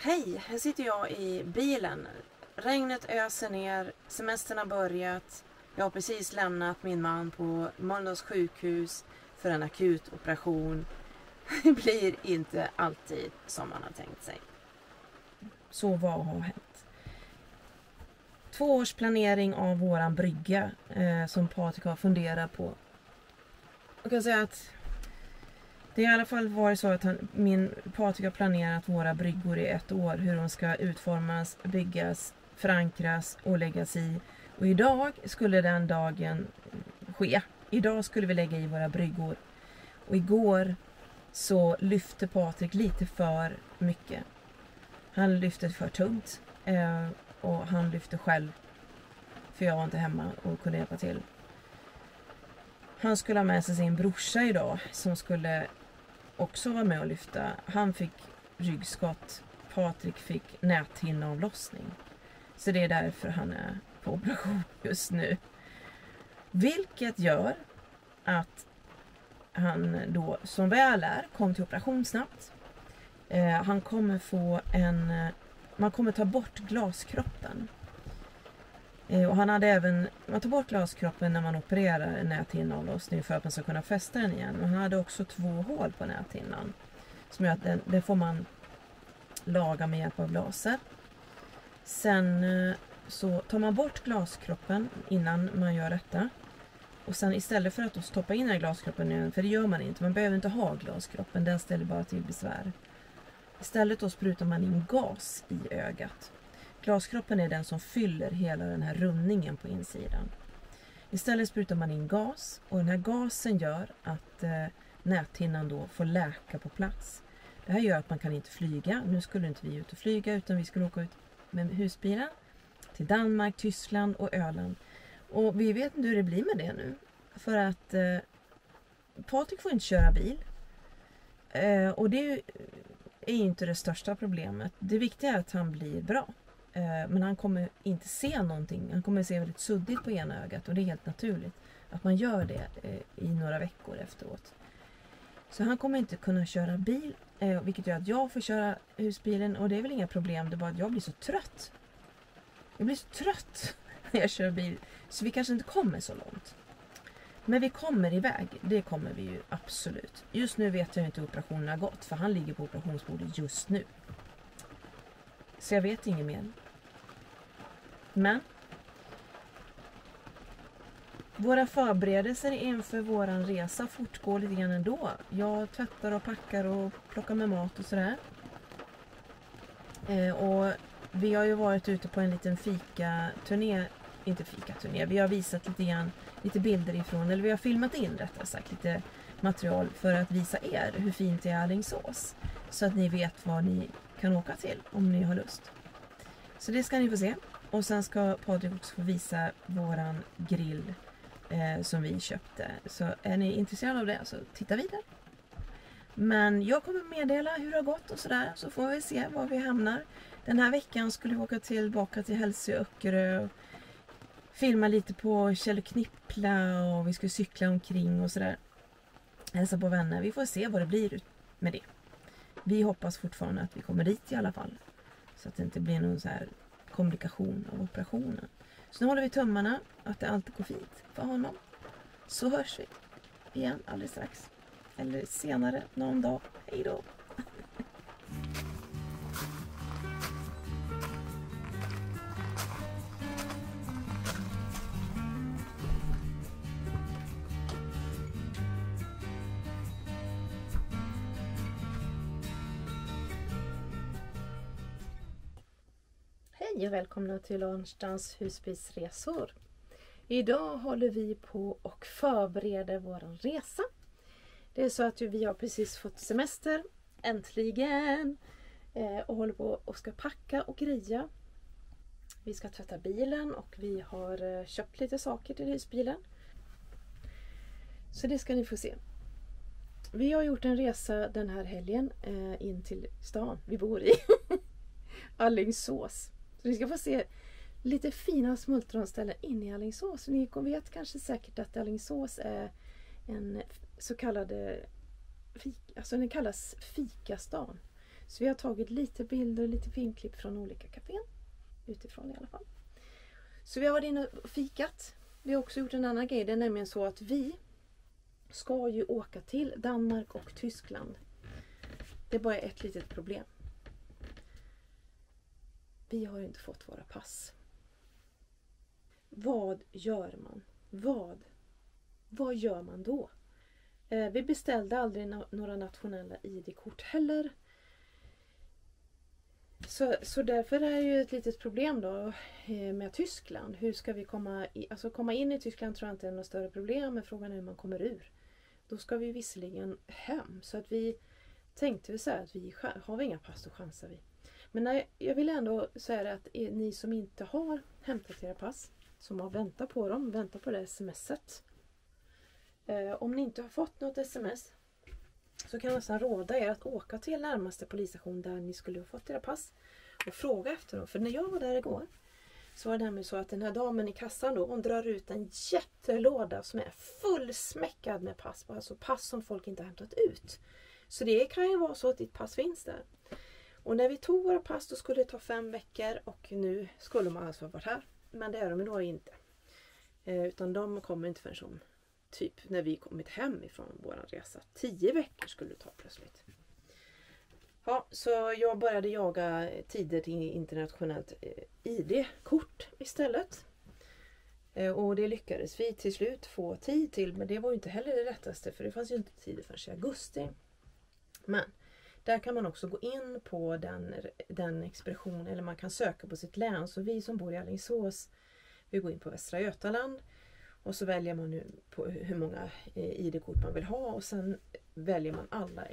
Hej, här sitter jag i bilen. Regnet öser ner, semestern har börjat. Jag har precis lämnat min man på Mölndals sjukhus för en akut operation. Det blir inte alltid som man har tänkt sig. Så vad har hänt? 2 års planering av våran brygga som Patrik har funderat på. Jag kan säga att det har i alla fall varit så att Patrik har planerat våra bryggor i 1 år. Hur de ska utformas, byggas, förankras och läggas i. Och idag skulle den dagen ske. Idag skulle vi lägga i våra bryggor. Och igår så lyfte Patrik lite för mycket. Han lyfte för tungt. Och han lyfte själv. För jag var inte hemma och kunde hjälpa till. Han skulle ha med sig sin brorsa idag som skulle också vara med och lyfta. Han fick ryggskott. Patrik fick näthinneavlossning. Så det är därför han är på operation just nu. Vilket gör att han då som väl är kom till operation snabbt. Han kommer få man kommer ta bort glaskroppen. Och han hade man tar bort glaskroppen när man opererar en näthinneavlossning för att man ska kunna fästa den igen. Men han hade också 2 hål på näthinnan. Som gör att det får man laga med hjälp av laser. Sen så tar man bort glaskroppen innan man gör detta. Och sen istället för att då stoppa in den här glaskroppen igen, för det gör man inte. Man behöver inte ha glaskroppen, den ställer bara till besvär. Istället då sprutar man in gas i ögat. Glaskroppen är den som fyller hela den här rundningen på insidan. Istället sprutar man in gas och den här gasen gör att näthinnan då får läka på plats. Det här gör att man kan inte flyga. Nu skulle inte vi ut och flyga utan vi skulle åka ut med husbilen till Danmark, Tyskland och Öland. Och vi vet inte hur det blir med det nu. För att Patrik får inte köra bil. Och det är inte det största problemet. Det viktiga är att han blir bra. Men han kommer inte se någonting. Han kommer se väldigt suddigt på ena ögat. Och det är helt naturligt att man gör det i några veckor efteråt. Så han kommer inte kunna köra bil. Vilket gör att jag får köra husbilen. Och det är väl inga problem. Det är bara att jag blir så trött. Jag blir så trött när jag kör bil. Så vi kanske inte kommer så långt. Men vi kommer iväg. Det kommer vi ju absolut. Just nu vet jag inte hur operationen har gått. För han ligger på operationsbordet just nu. Så jag vet inget mer. Men våra förberedelser inför våran resa fortgår lite grann ändå. Jag tvättar och packar och plockar med mat och sådär. Och vi har ju varit ute på en liten fikaturné. Inte fikaturné. Vi har visat lite bilder ifrån. Eller vi har filmat in rättare sagt lite material för att visa er hur fint det är i Alingsås. Så att ni vet vad ni kan åka till om ni har lust. Så det ska ni få se. Och sen ska Patrik också få visa våran grill som vi köpte. Så är ni intresserade av det så titta vidare. Men jag kommer meddela hur det har gått och sådär. Så får vi se var vi hamnar. Den här veckan skulle vi åka tillbaka till Hälsö och Öckerö. Filma lite på Kjell Knippla och vi skulle cykla omkring och sådär. Hälsa på vänner. Vi får se vad det blir med det. Vi hoppas fortfarande att vi kommer dit i alla fall. Så att det inte blir någon så här komplikation av operationen. Så nu håller vi tummarna att det alltid går fint för honom. Så hörs vi igen alldeles strax. Eller senare någon dag. Hej då! Hej och välkomna till Örnstrands husbilsresor. Idag håller vi på och förbereder våran resa. Det är så att vi har precis fått semester, äntligen. Och håller på och ska packa och greja. Vi ska tvätta bilen och vi har köpt lite saker till husbilen. Så det ska ni få se. Vi har gjort en resa den här helgen in till stan vi bor i. Alingsås. Så ni ska få se lite fina smultronställen inne i Alingsås. Ni vet kanske säkert att Alingsås är en så kallad alltså den kallas fikastan. Så vi har tagit lite bilder, lite filmklipp från olika kafén. Utifrån i alla fall. Så vi har varit inne och fikat. Vi har också gjort en annan grej. Det är nämligen så att vi ska ju åka till Danmark och Tyskland. Det är bara ett litet problem. Vi har inte fått våra pass. Vad gör man? Vad gör man då? Vi beställde aldrig några nationella ID-kort heller. Så därför är det ju ett litet problem då med Tyskland. Hur ska vi komma in i Tyskland tror jag inte är något större problem. Men frågan är hur man kommer ur. Då ska vi visserligen hem. Så att vi tänkte så här att har vi inga pass så chansar vi. Men jag vill ändå säga att ni som inte har hämtat era pass. Som har väntat på dem. Väntar på det smset. Om ni inte har fått något sms. Så kan jag nästan råda er att åka till närmaste polisstation där ni skulle ha fått era pass. Och fråga efter dem. För när jag var där igår. Så var det nämligen så att den här damen i kassan då. Hon drar ut en jättelåda som är fullsmäckad med pass. Alltså pass som folk inte har hämtat ut. Så det kan ju vara så att ditt pass finns där. Och när vi tog våra pass då skulle det ta 5 veckor. Och nu skulle man alltså ha varit här. Men det är de då inte. Utan de kommer inte förrän som typ när vi kommit hem ifrån vår resa. 10 veckor skulle det ta plötsligt. Ja, så jag började jaga tider till internationellt ID-kort istället. Och det lyckades vi till slut få tid till. Men det var ju inte heller det rättaste. För det fanns ju inte tid förrän i augusti. Men där kan man också gå in på den expedition. Eller man kan söka på sitt län. Så vi som bor i Alingsås. Vi går in på Västra Götaland. Och så väljer man nu på hur många ID-kort man vill ha. Och sen väljer man alla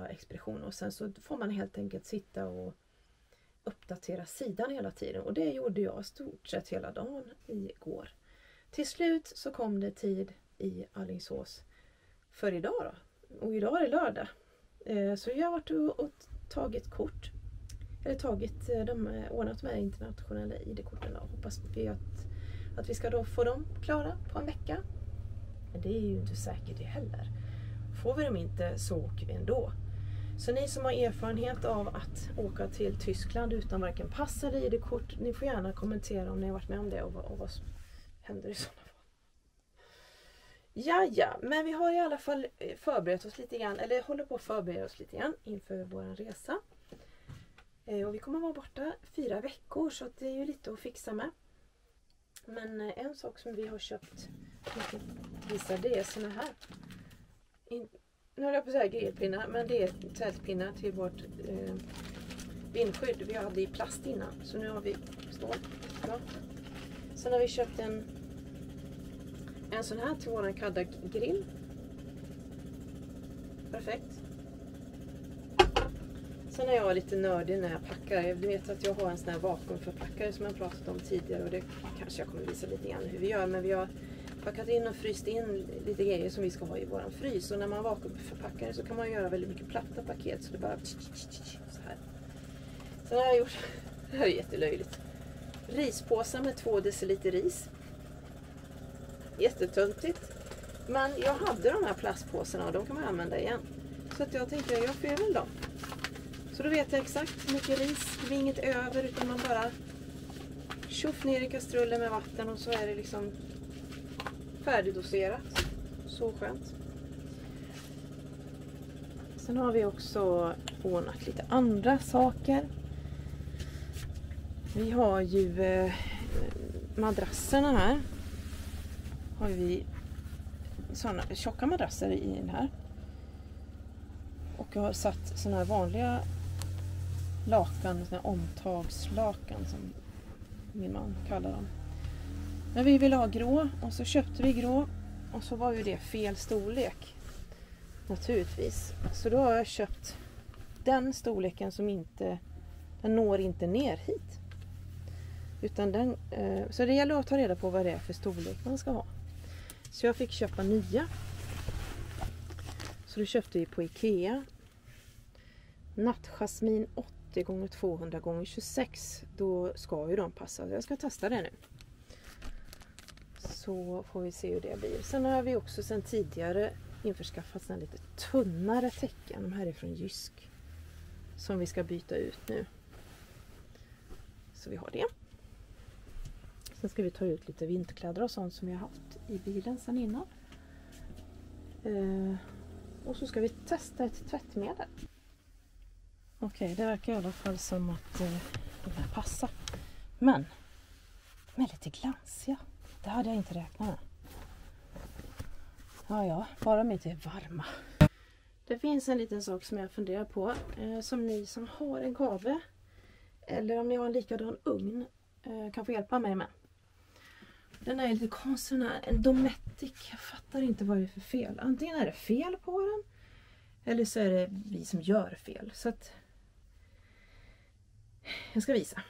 expeditioner. Och sen så får man helt enkelt sitta och uppdatera sidan hela tiden. Och det gjorde jag stort sett hela dagen igår. Till slut så kom det tid i Alingsås för idag då. Och idag är det lördag. Så jag har varit och tagit kort. Eller ordnat med internationella ID-korten. Och hoppas vi att vi ska då få dem klara på en vecka. Men det är ju inte säkert det heller. Får vi dem inte så åker vi ändå. Så ni som har erfarenhet av att åka till Tyskland utan varken pass eller ID-kort. Ni får gärna kommentera om ni har varit med om det och vad som händer i sådana fall. Ja, men vi har i alla fall förberett oss lite grann. Eller håller på att förbereda oss lite grann inför vår resa. Och vi kommer vara borta 4 veckor så att det är ju lite att fixa med. Men en sak som vi har köpt, det är såna här. Nu har jag på att säga grillpinnar, men det är tältpinnar till vårt vindskydd. Vi hade i plast innan, så nu har vi stål. Ja. Sen har vi köpt en sån här till våran kadda-grill. Perfekt. Sen är jag lite nördig när jag packar. Jag vet att jag har en sån här vakuumförpackare som jag pratat om tidigare. Och det kanske jag kommer visa lite grann hur vi gör. Men vi har packat in och fryst in lite grejer som vi ska ha i våran frys. Och när man vakuumförpackar så kan man göra väldigt mycket platta paket. Så det bara så här. Sen har jag gjort, det här är jättelöjligt. Rispåsar med 2 deciliter ris. Jättetöntigt. Men jag hade de här plastpåsarna och de kan man använda igen. Så att jag tänkte jag får väl dem. Så då vet jag exakt hur mycket ris. Det är inget över utan man bara tjoff ner i kastrullen med vatten och så är det liksom färdigdoserat. Så skönt. Sen har vi också ordnat lite andra saker. Vi har ju madrasserna här. Har vi sådana tjocka madrasser i den här. Och jag har satt sådana här vanliga lakan, sådana här omtagslakan som min man kallar dem. Men vi vill ha grå och så köpte vi grå och så var ju det fel storlek. Naturligtvis. Så då har jag köpt den storleken som den når inte ner hit. Utan så det gäller att ta reda på vad det är för storlek man ska ha. Så jag fick köpa nya. Så då köpte vi på Ikea. Nattjasmin 80x200x26. Då ska ju de passa. Jag ska testa det nu. Så får vi se hur det blir. Sen har vi också sen tidigare införskaffat såna lite tunnare täcken. De här är från Jysk. som vi ska byta ut nu. Så vi har det. Sen ska vi ta ut lite vinterkläder och sånt som vi har haft i bilen sedan innan. Och så ska vi testa ett tvättmedel. Okej, det verkar i alla fall som att de här passar. Men de är lite glansiga. Det hade jag inte räknat med. Ja, bara de inte är varma. Det finns en liten sak som jag funderar på. Som ni som har en kave eller om ni har en likadan ugn kan få hjälpa mig med. Den är lite konstig, en Dometic. Jag fattar inte vad det är för fel. Antingen är det fel på den eller så är det vi som gör fel. Så att jag ska visa.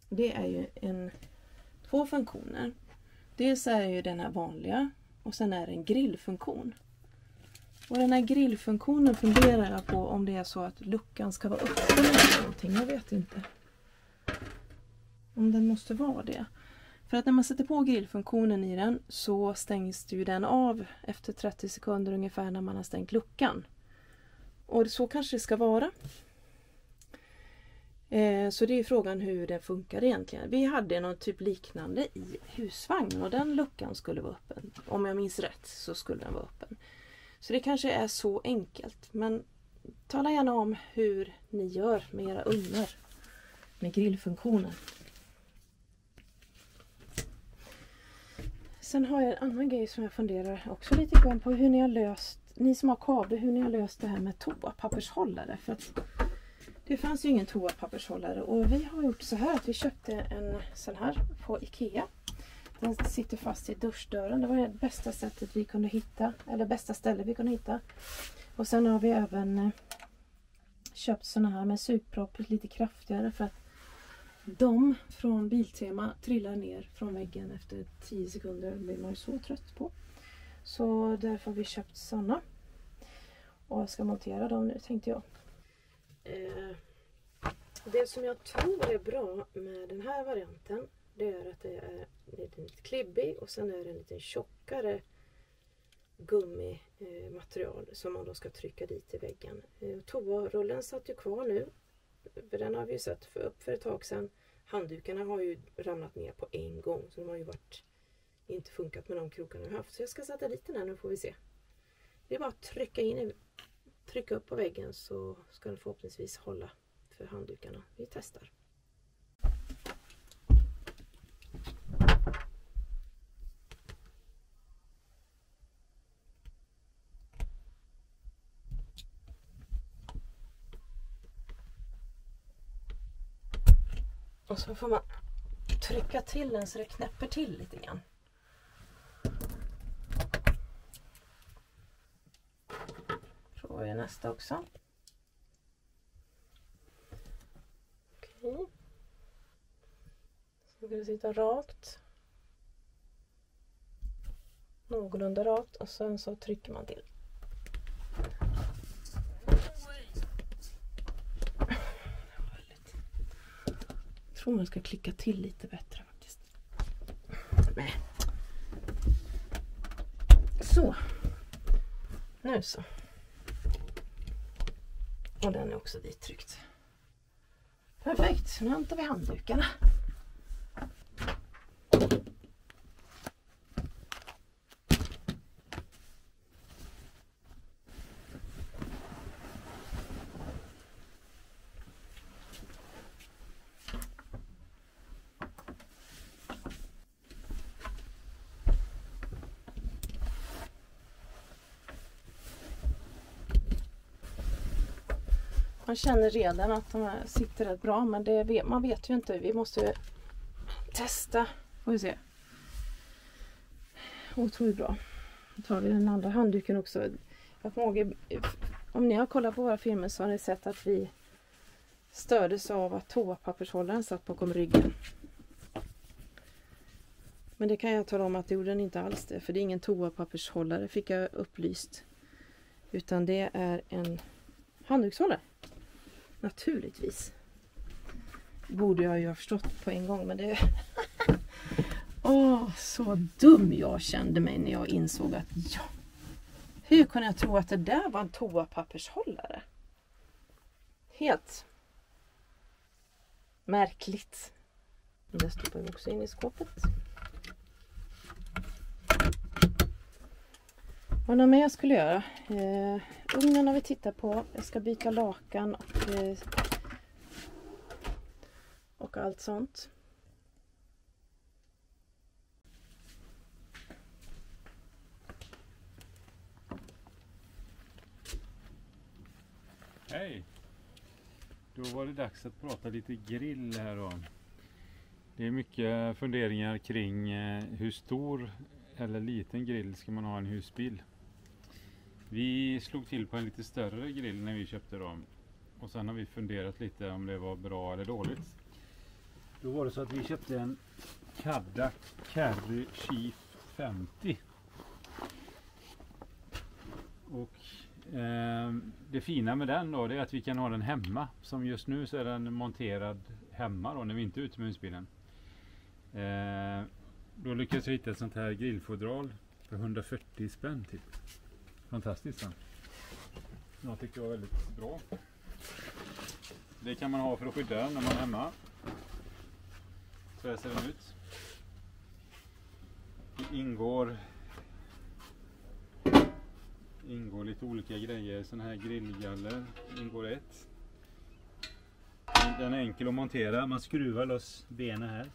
Det är ju två funktioner. Dels är ju den här vanliga och sen är det en grillfunktion. Och den här grillfunktionen funderar jag på om det är så att luckan ska vara öppen eller någonting. Jag vet inte. Om den måste vara det. För att när man sätter på grillfunktionen i den så stängs ju den av efter 30 sekunder ungefär när man har stängt luckan. Och så kanske det ska vara. Så det är frågan hur det funkar egentligen. Vi hade något typ liknande i husvagn och den luckan skulle vara öppen. Om jag minns rätt så skulle den vara öppen. Så det kanske är så enkelt. Men tala gärna om hur ni gör med era ugnar med grillfunktionen. Sen har jag en annan grej som jag funderar också lite grann på hur ni har löst, ni som har kabel, hur ni har löst det här med toapappershållare. För att det fanns ju ingen toapappershållare och vi har gjort så här att vi köpte en sån här på Ikea. Den sitter fast i duschdörren. Det var det bästa sättet vi kunde hitta, eller bästa stället vi kunde hitta. Och sen har vi även köpt såna här med sugpropp lite kraftigare för att de från Biltema trillar ner från väggen efter 10 sekunder. Det blir man ju så trött på. Så därför har vi köpt såna. Och jag ska montera dem nu tänkte jag. Det som jag tror är bra med den här varianten det är att det är lite klibbig och sen är det en lite tjockare gummimaterial som man då ska trycka dit i väggen. Toarullen satt ju kvar nu. För den har vi ju sett upp för ett tag sedan. Handdukarna har ju ramlat ner på en gång så de har ju inte funkat med de krokarna vi haft. Så jag ska sätta dit den här nu får vi se. Det är bara att trycka upp på väggen så ska den förhoppningsvis hålla för handdukarna. Vi testar. Och så får man trycka till den så det knäpper till lite grann. Provar vi nästa också. Okej. Så ska det sitta rakt. Någorlunda rakt och sen så trycker man till. Jag tror man ska klicka till lite bättre faktiskt. Nej. Så. Nu så. Och den är också dittryckt. Perfekt. Nu hämtar vi handdukarna. Man känner redan att de här sitter rätt bra, men man vet ju inte. Vi måste testa. Får vi se. Otroligt bra. Då tar vi den andra handduken också. Jag frågar, om ni har kollat på våra filmer så har ni sett att vi stördes av att toapappershållaren satt bakom ryggen. Men det kan jag tala om att det gjorde den inte alls det. För det är ingen toapappershållare, fick jag upplyst. Utan det är en handdukshållare. Naturligtvis. Borde jag ju ha förstått på en gång. Men det... så dum jag kände mig när jag insåg att Hur kunde jag tro att det där var en toapappershållare? Helt märkligt. Det stoppar vi också in i skåpet. Vad är det mer jag skulle göra? Ugnen har vi tittat på. Jag ska byta lakan och allt sånt. Hej! Då var det dags att prata lite grill här då. Det är mycket funderingar kring hur stor eller liten grill ska man ha i en husbil. Vi slog till på en lite större grill när vi köpte dem. Och sen har vi funderat lite om det var bra eller dåligt. Då var det så att vi köpte en Kaddak Carry Chief 50. Och det fina med den då, det är att vi kan ha den hemma. Som just nu så är den monterad hemma då, när vi inte är ute med husbilen. Då lyckades vi hitta ett sånt här grillfodral för 140 spänn typ. Fantastiskt. Jag tycker det var väldigt bra. Det kan man ha för att skydda den när man är hemma. Så här ser den ut. Det ingår lite olika grejer. Sån här grillgaller ingår ett. Den är enkel att montera. Man skruvar loss benen här.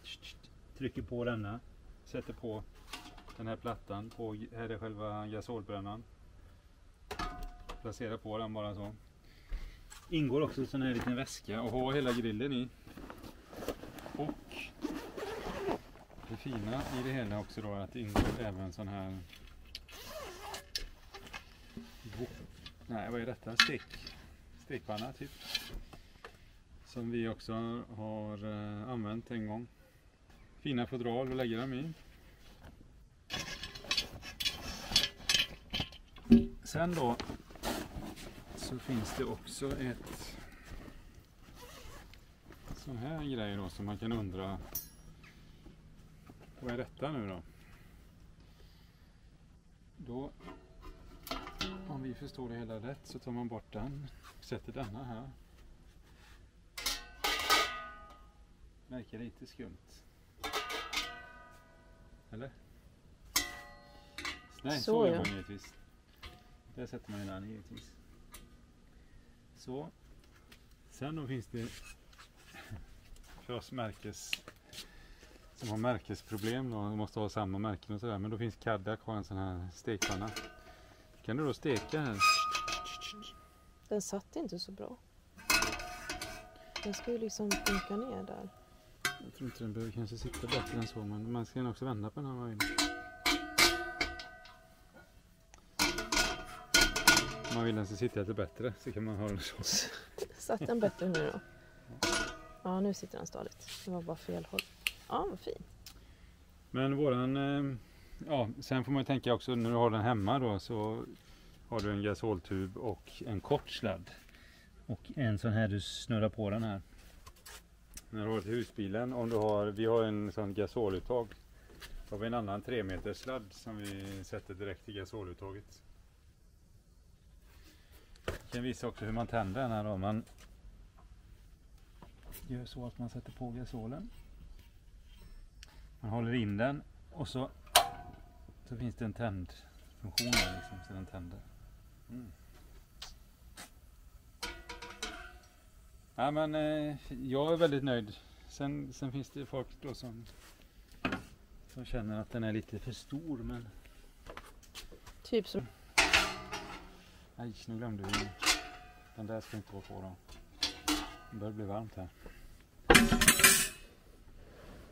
Trycker på denna. Sätter på den här plattan. Här är själva gasolbrännan. Placera på den bara så. Ingår också sån här liten väska och ha hela grillen i. Och det fina i det hela också då är att det ingår även sån här vad är detta? Stekpanna typ. Som vi också har använt en gång. Fina fodral att lägga dem i. Sen då så finns det också ett sån här grej då som man kan undra, vad är detta nu då? Då, om vi förstår det hela rätt, så tar man bort den och sätter denna här. Verkar lite skumt. Eller? Nej, så gör man givetvis. Där sätter man den givetvis. Så. Sen då finns det för oss som har märkesproblem då, måste ha samma märken och sådär. Men då finns Kaddak, har en sån här stekpanna. Kan du då steka här? Den satt inte så bra. Den ska ju liksom funka ner där. Jag tror inte den behöver kanske sitta bättre än så, men man ska också vända på den här vägen. Om man vill den ska sitta lite bättre så kan man ha den så. Satt den bättre nu då? Ja, nu sitter den stadigt. Det var bara fel håll. Ja, vad fin. Men sen får man ju tänka också, när du har den hemma då, så har du en gasoltub och en kort sladd. Och en sån här du snurrar på den här. När du har till husbilen, vi har en sån gasoluttag. Då har vi en annan 3 meters sladd som vi sätter direkt i gasoluttaget. Jag kan visa också hur man tänder den här då. Man gör så att man sätter på gasolen. Man håller in den och så finns det en tändfunktion där liksom, så den tänder. Ja, men jag är väldigt nöjd. Sen finns det folk då som känner att den är lite för stor, men Typ som... Nej, nu glömde vi. Den där ska inte vara på då. Det börjar bli varmt här.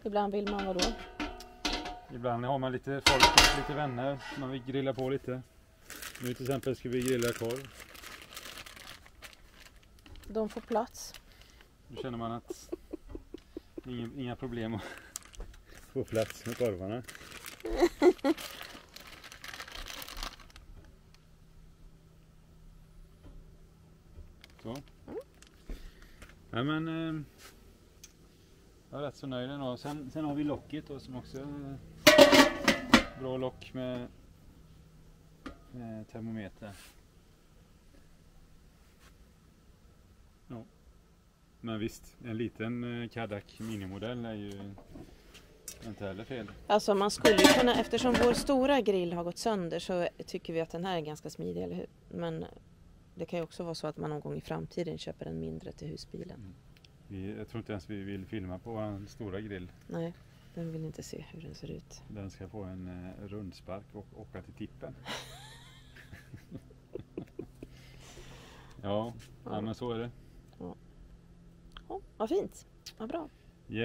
Ibland vill man vadå? Ibland har man lite folk, lite vänner. Man vill grilla på lite. Nu till exempel ska vi grilla korv. De får plats. Då känner man att inga problem att få plats med korvarna. Så. Ja, men jag är rätt så nöjd ändå. Sen har vi locket då, som också är bra lock med termometer. Ja. Men visst, en liten Kadak minimodell är ju inte heller fel. Alltså man skulle ju kunna, eftersom vår stora grill har gått sönder så tycker vi att den här är ganska smidig, eller hur? Men det kan ju också vara så att man någon gång i framtiden köper en mindre till husbilen. Jag tror inte ens vi vill filma på en stora grill. Nej, den vill inte se hur den ser ut. Den ska få en rundspark och åka till tippen. Ja, men så är det. Ja, vad fint. Vad bra.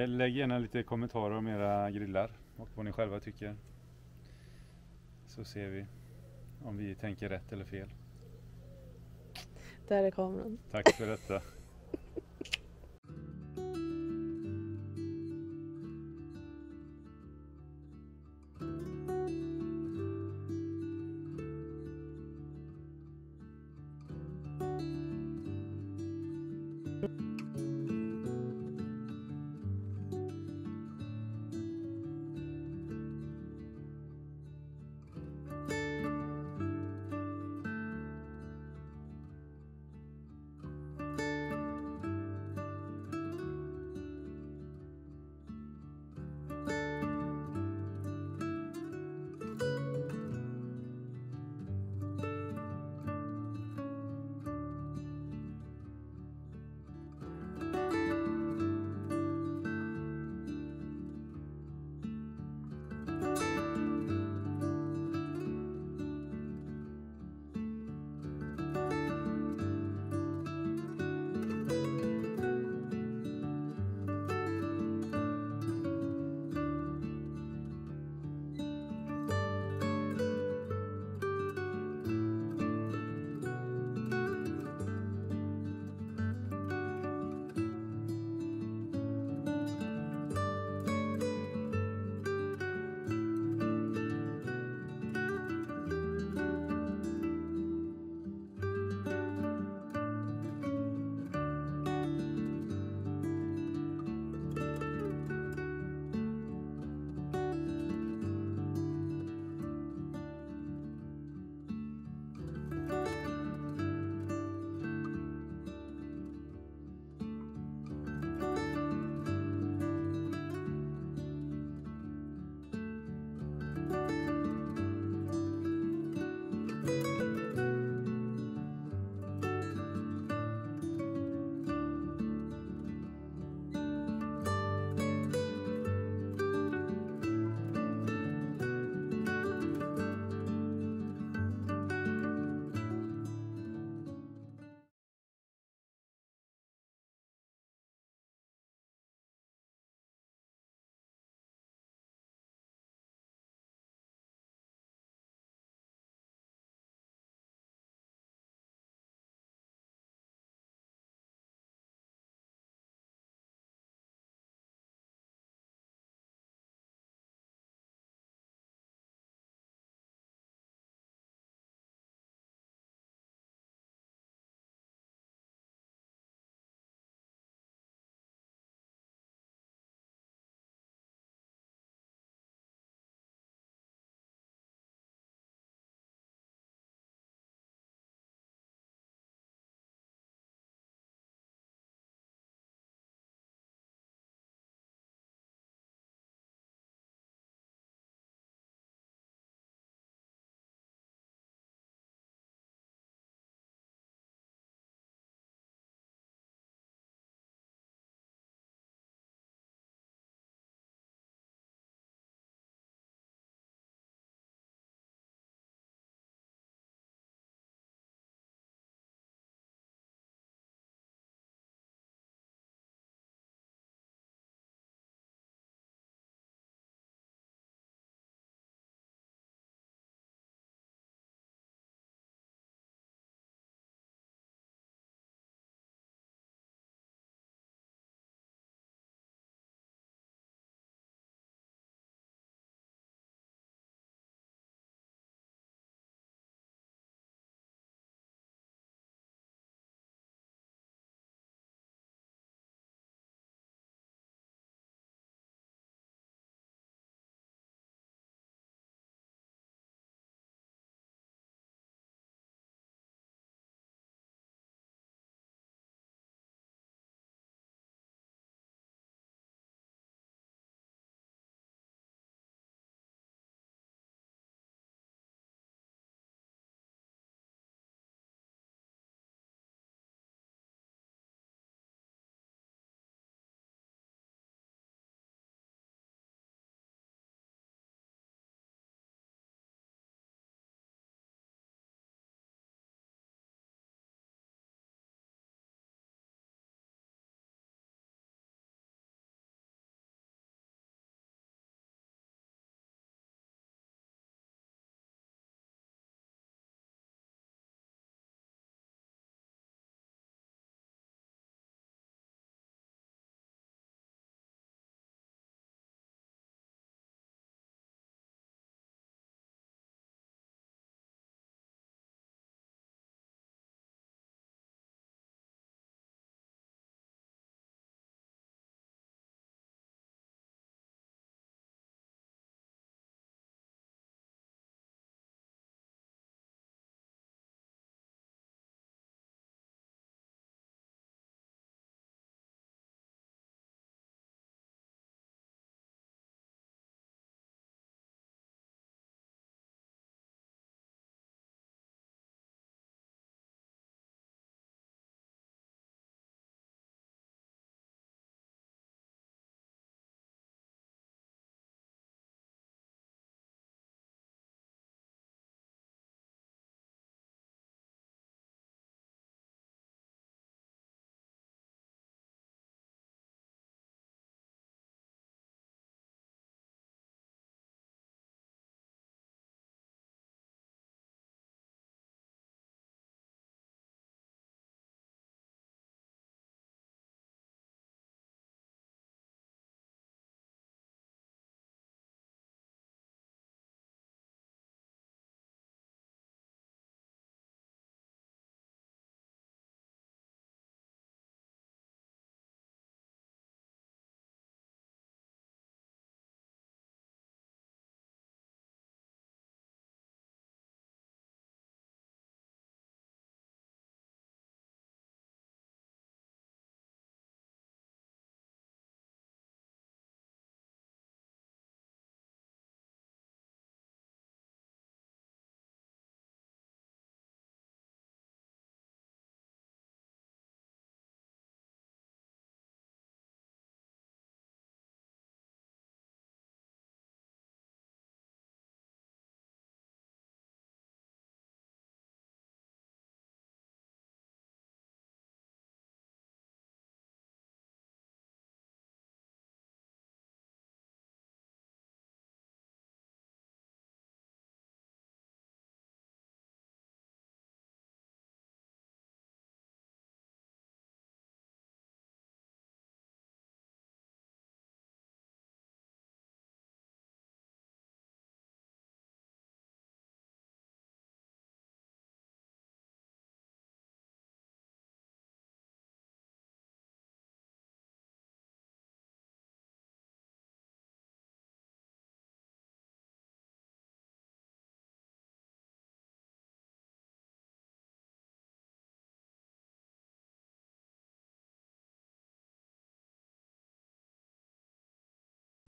Lägg gärna lite kommentarer om era grillar och vad ni själva tycker. Så ser vi om vi tänker rätt eller fel. Där är kameran. Tack för detta.